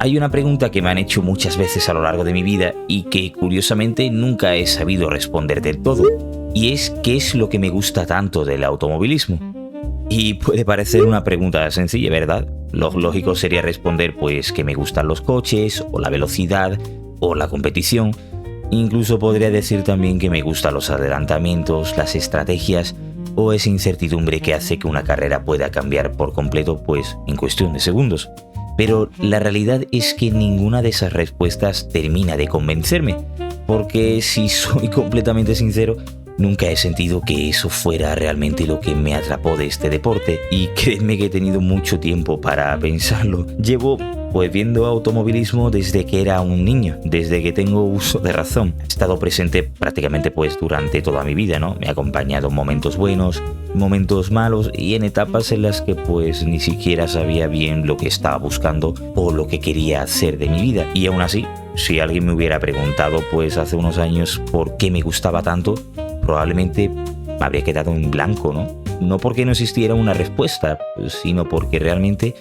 Hay una pregunta que me han hecho muchas veces a lo largo de mi vida y que curiosamente nunca he sabido responder del todo. Y es ¿qué es lo que me gusta tanto del automovilismo? Y puede parecer una pregunta sencilla, ¿verdad? Lo lógico sería responder pues que me gustan los coches, o la velocidad, o la competición. Incluso podría decir también que me gustan los adelantamientos, las estrategias, o esa incertidumbre que hace que una carrera pueda cambiar por completo pues en cuestión de segundos. Pero la realidad es que ninguna de esas respuestas termina de convencerme, porque si soy completamente sincero, nunca he sentido que eso fuera realmente lo que me atrapó de este deporte, y créeme que he tenido mucho tiempo para pensarlo. Llevo pues viendo automovilismo desde que era un niño, desde que tengo uso de razón. He estado presente prácticamente pues durante toda mi vida, ¿no? Me ha acompañado en momentos buenos, momentos malos y en etapas en las que pues ni siquiera sabía bien lo que estaba buscando o lo que quería hacer de mi vida. Y aún así, si alguien me hubiera preguntado pues hace unos años por qué me gustaba tanto, probablemente me habría quedado en blanco, ¿no? No porque no existiera una respuesta, sino porque realmente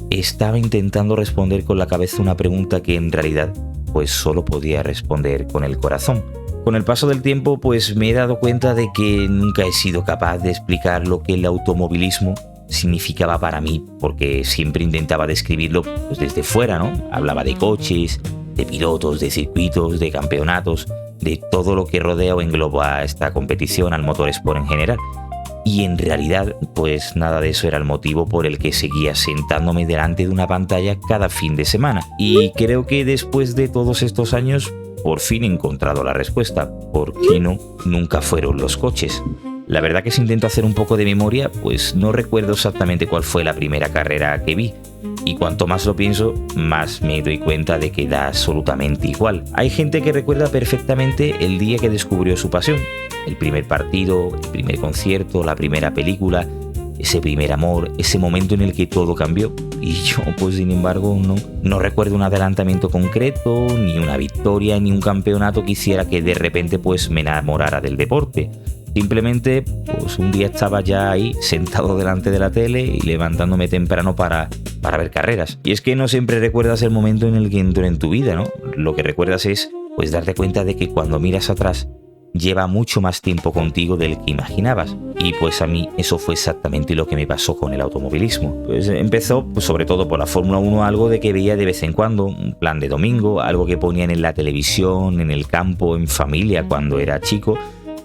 estaba intentando responder con la cabeza una pregunta que en realidad pues solo podía responder con el corazón. Con el paso del tiempo pues me he dado cuenta de que nunca he sido capaz de explicar lo que el automovilismo significaba para mí, porque siempre intentaba describirlo pues desde fuera, ¿no? Hablaba de coches, de pilotos, de circuitos, de campeonatos, de todo lo que rodea o engloba a esta competición, al motorsport en general. Y en realidad, pues nada de eso era el motivo por el que seguía sentándome delante de una pantalla cada fin de semana. Y creo que después de todos estos años, por fin he encontrado la respuesta. ¿Por qué no? Nunca fueron los coches. La verdad que si intento hacer un poco de memoria, pues no recuerdo exactamente cuál fue la primera carrera que vi. Y cuanto más lo pienso, más me doy cuenta de que da absolutamente igual. Hay gente que recuerda perfectamente el día que descubrió su pasión. El primer partido, el primer concierto, la primera película, ese primer amor, ese momento en el que todo cambió. Y yo, pues sin embargo, no recuerdo un adelantamiento concreto, ni una victoria, ni un campeonato que hiciera que de repente pues me enamorara del deporte. Simplemente, pues un día estaba ya ahí, sentado delante de la tele y levantándome temprano para ver carreras. Y es que no siempre recuerdas el momento en el que entró en tu vida, ¿no? Lo que recuerdas es, pues, darte cuenta de que cuando miras atrás, lleva mucho más tiempo contigo del que imaginabas. Y pues a mí eso fue exactamente lo que me pasó con el automovilismo. Pues empezó, pues, sobre todo por la Fórmula 1, algo de que veía de vez en cuando, un plan de domingo, algo que ponían en la televisión, en el campo, en familia cuando era chico.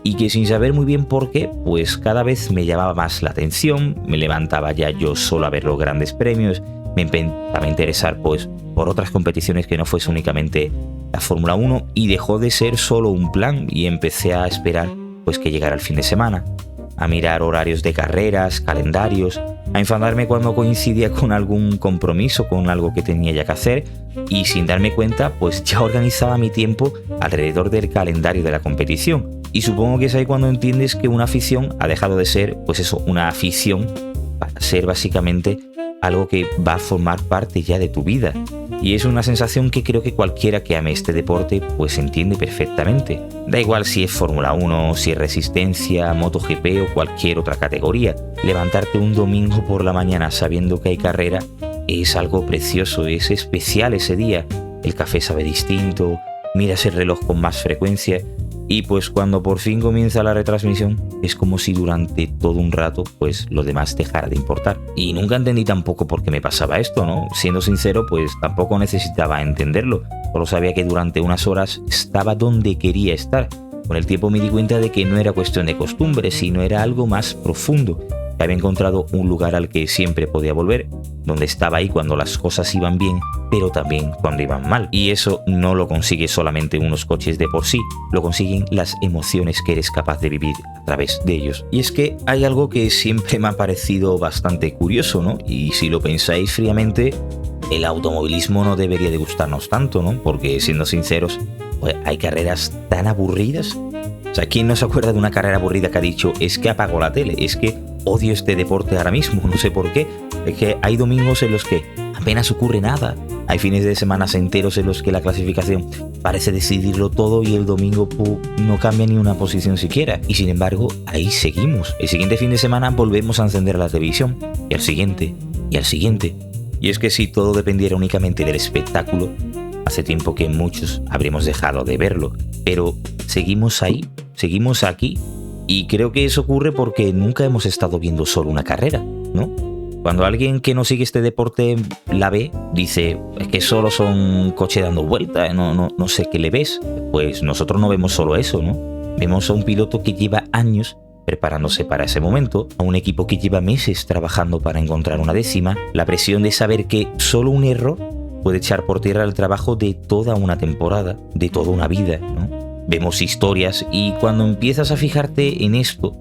Y que sin saber muy bien por qué, pues cada vez me llamaba más la atención, me levantaba ya yo solo a ver los grandes premios, me empezaba a interesar pues por otras competiciones que no fuese únicamente la Fórmula 1 y dejó de ser solo un plan y empecé a esperar pues que llegara el fin de semana, a mirar horarios de carreras, calendarios, a enfadarme cuando coincidía con algún compromiso, con algo que tenía ya que hacer y sin darme cuenta pues ya organizaba mi tiempo alrededor del calendario de la competición. Y supongo que es ahí cuando entiendes que una afición ha dejado de ser, pues eso, una afición para ser básicamente algo que va a formar parte ya de tu vida. Y es una sensación que creo que cualquiera que ame este deporte pues entiende perfectamente. Da igual si es Fórmula 1, si es Resistencia, MotoGP o cualquier otra categoría. Levantarte un domingo por la mañana sabiendo que hay carrera es algo precioso, es especial ese día. El café sabe distinto, miras el reloj con más frecuencia. Y pues cuando por fin comienza la retransmisión, es como si durante todo un rato pues lo demás dejara de importar. Y nunca entendí tampoco por qué me pasaba esto, ¿no? Siendo sincero, pues tampoco necesitaba entenderlo. Solo sabía que durante unas horas estaba donde quería estar. Con el tiempo me di cuenta de que no era cuestión de costumbre, sino era algo más profundo. Había encontrado un lugar al que siempre podía volver, donde estaba ahí cuando las cosas iban bien, pero también cuando iban mal. Y eso no lo consigue solamente unos coches de por sí, lo consiguen las emociones que eres capaz de vivir a través de ellos. Y es que hay algo que siempre me ha parecido bastante curioso, ¿no? Y si lo pensáis fríamente, el automovilismo no debería de gustarnos tanto, ¿no? Porque siendo sinceros, pues hay carreras tan aburridas. O sea, ¿quién no se acuerda de una carrera aburrida que ha dicho, es que apago la tele, es que odio este deporte ahora mismo, no sé por qué? Es que hay domingos en los que apenas ocurre nada. Hay fines de semana enteros en los que la clasificación parece decidirlo todo y el domingo no cambia ni una posición siquiera. Y sin embargo, ahí seguimos. El siguiente fin de semana volvemos a encender la televisión. Y al siguiente. Y al siguiente. Y es que si todo dependiera únicamente del espectáculo, hace tiempo que muchos habríamos dejado de verlo. Pero seguimos ahí, seguimos aquí, y creo que eso ocurre porque nunca hemos estado viendo solo una carrera, ¿no? Cuando alguien que no sigue este deporte la ve, dice, es que solo son coches dando vueltas, no sé qué le ves. Pues nosotros no vemos solo eso, ¿no? Vemos a un piloto que lleva años preparándose para ese momento, a un equipo que lleva meses trabajando para encontrar una décima, la presión de saber que solo un error puede echar por tierra el trabajo de toda una temporada, de toda una vida, ¿no? Vemos historias y cuando empiezas a fijarte en esto,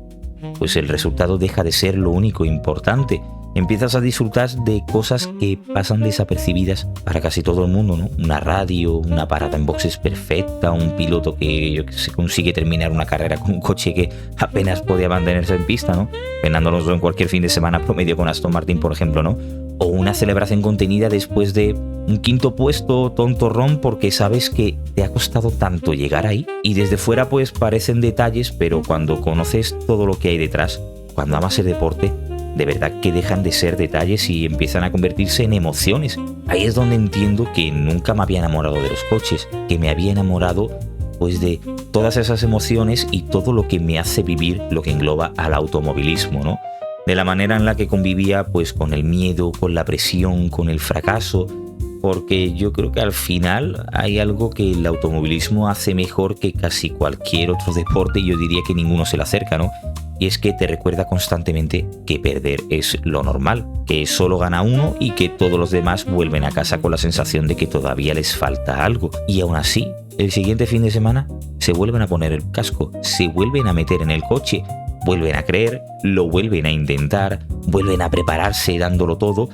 pues el resultado deja de ser lo único importante. Empiezas a disfrutar de cosas que pasan desapercibidas para casi todo el mundo, ¿no? Una radio, una parada en boxes perfecta, un piloto que se consigue terminar una carrera con un coche que apenas podía mantenerse en pista, ¿no? Penándonos en cualquier fin de semana promedio con Aston Martin, por ejemplo, ¿no? O una celebración contenida después de un quinto puesto tontorrón porque sabes que te ha costado tanto llegar ahí. Y desde fuera pues parecen detalles, pero cuando conoces todo lo que hay detrás, cuando amas el deporte, de verdad que dejan de ser detalles y empiezan a convertirse en emociones. Ahí es donde entiendo que nunca me había enamorado de los coches, que me había enamorado pues de todas esas emociones y todo lo que me hace vivir lo que engloba al automovilismo, ¿no? De la manera en la que convivía pues con el miedo, con la presión, con el fracaso, porque yo creo que al final hay algo que el automovilismo hace mejor que casi cualquier otro deporte y yo diría que ninguno se le acerca, ¿no? Y es que te recuerda constantemente que perder es lo normal, que solo gana uno y que todos los demás vuelven a casa con la sensación de que todavía les falta algo. Y aún así, el siguiente fin de semana se vuelven a poner el casco, se vuelven a meter en el coche, vuelven a creer, lo vuelven a intentar, vuelven a prepararse dándolo todo.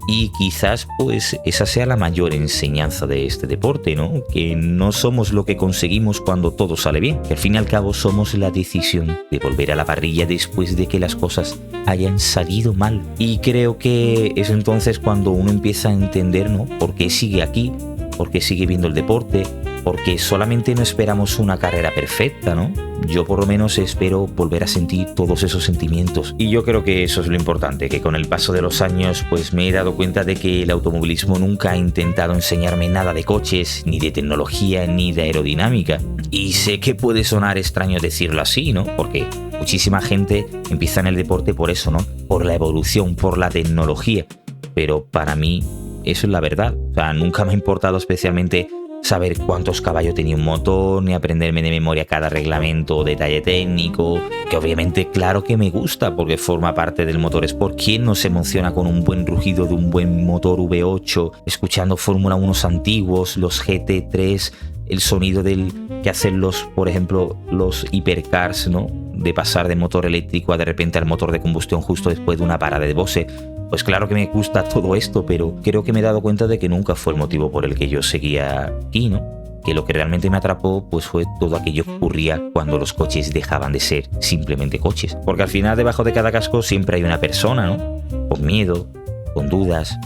Y quizás pues esa sea la mayor enseñanza de este deporte, ¿no? Que no somos lo que conseguimos cuando todo sale bien, que al fin y al cabo somos la decisión de volver a la parrilla después de que las cosas hayan salido mal. Y creo que es entonces cuando uno empieza a entender, ¿no? Por qué sigue aquí, por qué sigue viendo el deporte, porque solamente no esperamos una carrera perfecta, ¿no? Yo por lo menos espero volver a sentir todos esos sentimientos. Y yo creo que eso es lo importante, que con el paso de los años pues me he dado cuenta de que el automovilismo nunca ha intentado enseñarme nada de coches, ni de tecnología, ni de aerodinámica. Y sé que puede sonar extraño decirlo así, ¿no? Porque muchísima gente empieza en el deporte por eso, ¿no? Por la evolución, por la tecnología. Pero para mí eso es la verdad. O sea, nunca me ha importado especialmente saber cuántos caballos tenía un motor, ni aprenderme de memoria cada reglamento o detalle técnico, que obviamente claro que me gusta porque forma parte del motor sport. ¿Quién no se emociona con un buen rugido de un buen motor V8, escuchando Fórmula 1 antiguos, los GT3, el sonido del que hacen por ejemplo, los hipercars, ¿no? De pasar de motor eléctrico a de repente al motor de combustión justo después de una parada de boxe. Pues claro que me gusta todo esto, pero creo que me he dado cuenta de que nunca fue el motivo por el que yo seguía aquí, ¿no? Que lo que realmente me atrapó pues fue todo aquello que ocurría cuando los coches dejaban de ser simplemente coches. Porque al final debajo de cada casco siempre hay una persona, ¿no? Con miedo, con dudas,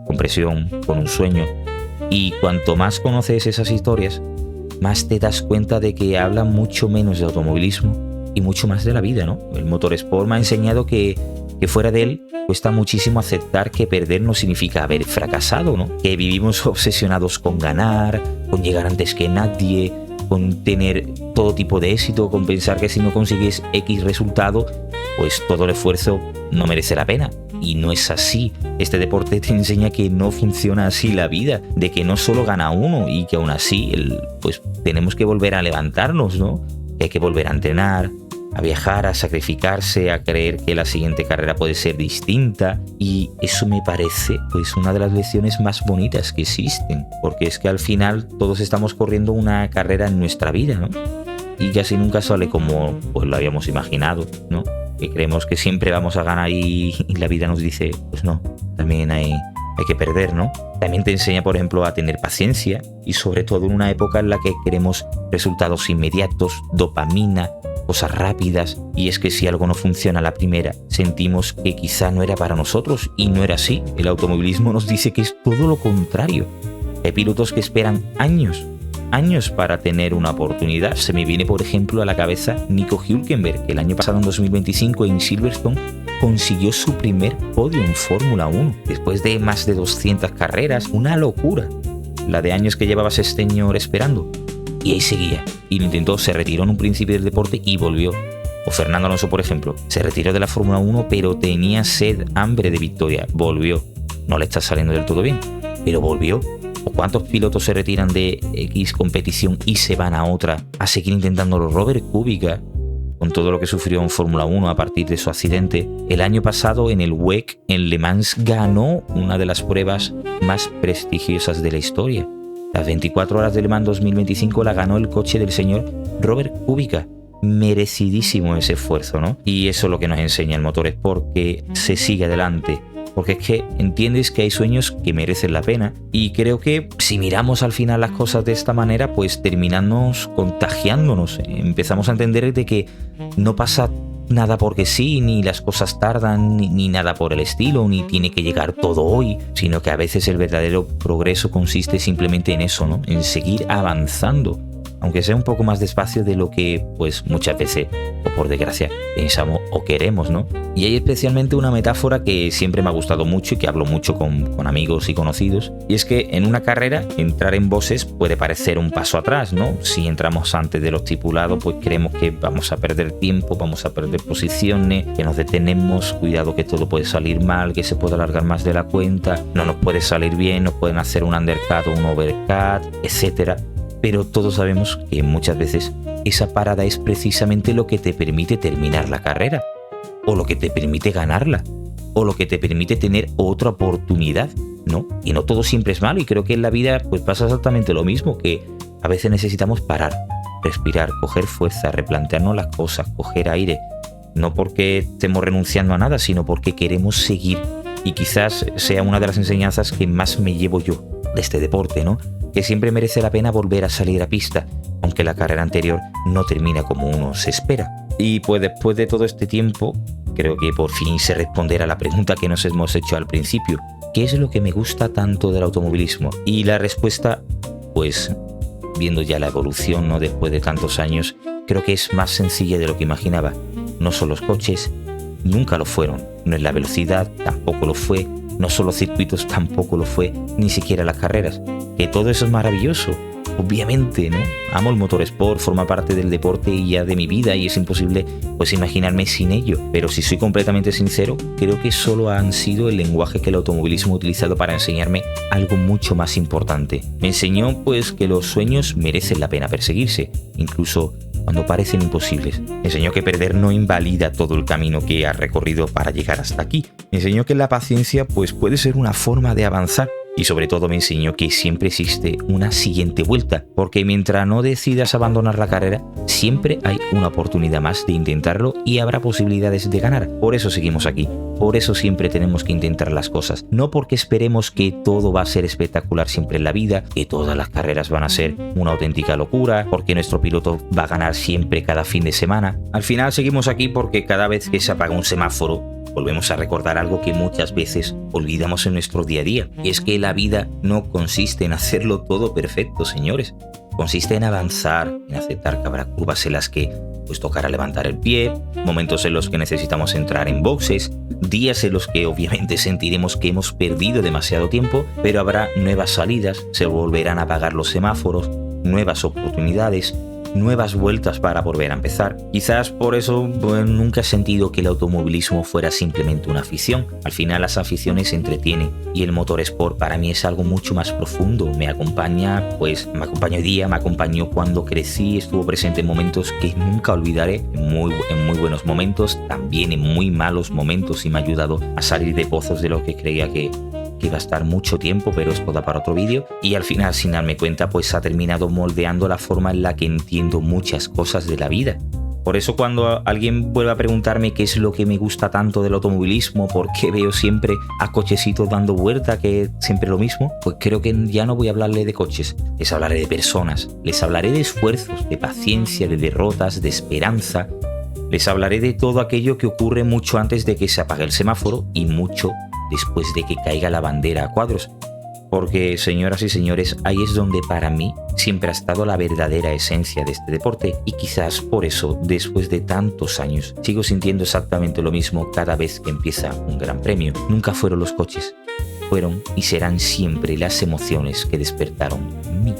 con presión, con un sueño. Y cuanto más conoces esas historias, más te das cuenta de que hablan mucho menos de automovilismo y mucho más de la vida, ¿no? El motorsport me ha enseñado que fuera de él cuesta muchísimo aceptar que perder no significa haber fracasado, ¿no? Que vivimos obsesionados con ganar, con llegar antes que nadie, con tener todo tipo de éxito, con pensar que si no consigues X resultado, pues todo el esfuerzo no merece la pena. Y no es así. Este deporte te enseña que no funciona así la vida, de que no solo gana uno y que aún así pues tenemos que volver a levantarnos, ¿no? Que hay que volver a entrenar, a viajar, a sacrificarse, a creer que la siguiente carrera puede ser distinta. Y eso me parece pues una de las lecciones más bonitas que existen, porque es que al final todos estamos corriendo una carrera en nuestra vida, ¿no? Y casi nunca sale como pues lo habíamos imaginado, ¿no? Que creemos que siempre vamos a ganar y la vida nos dice, pues no, también hay que perder, ¿no? También te enseña, por ejemplo, a tener paciencia y sobre todo en una época en la que queremos resultados inmediatos, dopamina, cosas rápidas, y es que si algo no funciona a la primera, sentimos que quizá no era para nosotros y no era así. El automovilismo nos dice que es todo lo contrario. Hay pilotos que esperan años para tener una oportunidad. Se me viene, por ejemplo, a la cabeza Nico Hülkenberg, que el año pasado, en 2025, en Silverstone, consiguió su primer podio en Fórmula 1 después de más de 200 carreras. Una locura la de años que llevaba ese señor esperando. Y ahí seguía. Y lo intentó, se retiró en un principio del deporte y volvió. O Fernando Alonso, por ejemplo, se retiró de la Fórmula 1 pero tenía sed, hambre de victoria. Volvió. No le está saliendo del todo bien, pero volvió. ¿O cuántos pilotos se retiran de X competición y se van a otra a seguir intentándolo? Robert Kubica, con todo lo que sufrió en Fórmula 1 a partir de su accidente, el año pasado en el WEC, en Le Mans, ganó una de las pruebas más prestigiosas de la historia. Las 24 horas de Le Mans 2025 la ganó el coche del señor Robert Kubica. Merecidísimo ese esfuerzo, ¿no? Y eso es lo que nos enseña el motorsport, que se sigue adelante. Porque es que entiendes que hay sueños que merecen la pena, y creo que si miramos al final las cosas de esta manera, pues terminamos contagiándonos. Empezamos a entender de que no pasa nada porque sí, ni las cosas tardan, ni nada por el estilo, ni tiene que llegar todo hoy, sino que a veces el verdadero progreso consiste simplemente en eso, ¿no? En seguir avanzando, aunque sea un poco más despacio de lo que pues muchas veces, o por desgracia, pensamos o queremos, ¿no? Y hay especialmente una metáfora que siempre me ha gustado mucho y que hablo mucho con amigos y conocidos, y es que en una carrera entrar en boxes puede parecer un paso atrás, ¿no? Si entramos antes de los tripulados, pues creemos que vamos a perder tiempo, vamos a perder posiciones, que nos detenemos, cuidado que todo puede salir mal, que se puede alargar más de la cuenta, no nos puede salir bien, nos pueden hacer un undercut o un overcut, etcétera. Pero todos sabemos que muchas veces esa parada es precisamente lo que te permite terminar la carrera, o lo que te permite ganarla, o lo que te permite tener otra oportunidad, ¿no? Y no todo siempre es malo, y creo que en la vida pues pasa exactamente lo mismo, que a veces necesitamos parar, respirar, coger fuerza, replantearnos las cosas, coger aire, no porque estemos renunciando a nada, sino porque queremos seguir. Y quizás sea una de las enseñanzas que más me llevo yo de este deporte, ¿no? Que siempre merece la pena volver a salir a pista, aunque la carrera anterior no termina como uno se espera. Y pues después de todo este tiempo, creo que por fin sé responder a la pregunta que nos hemos hecho al principio: ¿qué es lo que me gusta tanto del automovilismo? Y la respuesta, pues viendo ya la evolución, ¿no? Después de tantos años, creo que es más sencilla de lo que imaginaba. No son los coches, nunca lo fueron, no es la velocidad, tampoco lo fue, no son los circuitos, tampoco lo fue, ni siquiera las carreras. Que todo eso es maravilloso, obviamente, ¿no? Amo el motorsport, forma parte del deporte y ya de mi vida, y es imposible pues imaginarme sin ello. Pero si soy completamente sincero, creo que solo han sido el lenguaje que el automovilismo ha utilizado para enseñarme algo mucho más importante. Me enseñó pues que los sueños merecen la pena perseguirse, incluso cuando parecen imposibles. Me enseñó que perder no invalida todo el camino que has recorrido para llegar hasta aquí. Me enseñó que la paciencia pues puede ser una forma de avanzar. Y sobre todo me enseñó que siempre existe una siguiente vuelta, porque mientras no decidas abandonar la carrera, siempre hay una oportunidad más de intentarlo y habrá posibilidades de ganar. Por eso seguimos aquí, por eso siempre tenemos que intentar las cosas, no porque esperemos que todo va a ser espectacular siempre en la vida, que todas las carreras van a ser una auténtica locura, porque nuestro piloto va a ganar siempre cada fin de semana. Al final seguimos aquí porque cada vez que se apaga un semáforo, volvemos a recordar algo que muchas veces olvidamos en nuestro día a día, y es que la vida no consiste en hacerlo todo perfecto, señores. Consiste en avanzar, en aceptar que habrá curvas en las que pues tocará levantar el pie, momentos en los que necesitamos entrar en boxes, días en los que obviamente sentiremos que hemos perdido demasiado tiempo, pero habrá nuevas salidas, se volverán a apagar los semáforos, nuevas oportunidades, nuevas vueltas para volver a empezar. Quizás por eso nunca he sentido que el automovilismo fuera simplemente una afición. Al final las aficiones se entretienen, y el motorsport para mí es algo mucho más profundo. Me acompañó hoy día, me acompañó cuando crecí, estuvo presente en momentos que nunca olvidaré, en muy buenos momentos, también en muy malos momentos, y me ha ayudado a salir de pozos de lo que creía que iba a estar mucho tiempo, pero esto da para otro vídeo. Y al final, sin darme cuenta, pues ha terminado moldeando la forma en la que entiendo muchas cosas de la vida. Por eso cuando alguien vuelve a preguntarme qué es lo que me gusta tanto del automovilismo, por qué veo siempre a cochecitos dando vuelta, que es siempre lo mismo, pues creo que ya no voy a hablarle de coches, les hablaré de personas, les hablaré de esfuerzos, de paciencia, de derrotas, de esperanza. Les hablaré de todo aquello que ocurre mucho antes de que se apague el semáforo y mucho después de que caiga la bandera a cuadros. Porque, señoras y señores, ahí es donde para mí siempre ha estado la verdadera esencia de este deporte y quizás por eso, después de tantos años, sigo sintiendo exactamente lo mismo cada vez que empieza un gran premio. Nunca fueron los coches, fueron y serán siempre las emociones que despertaron en mí.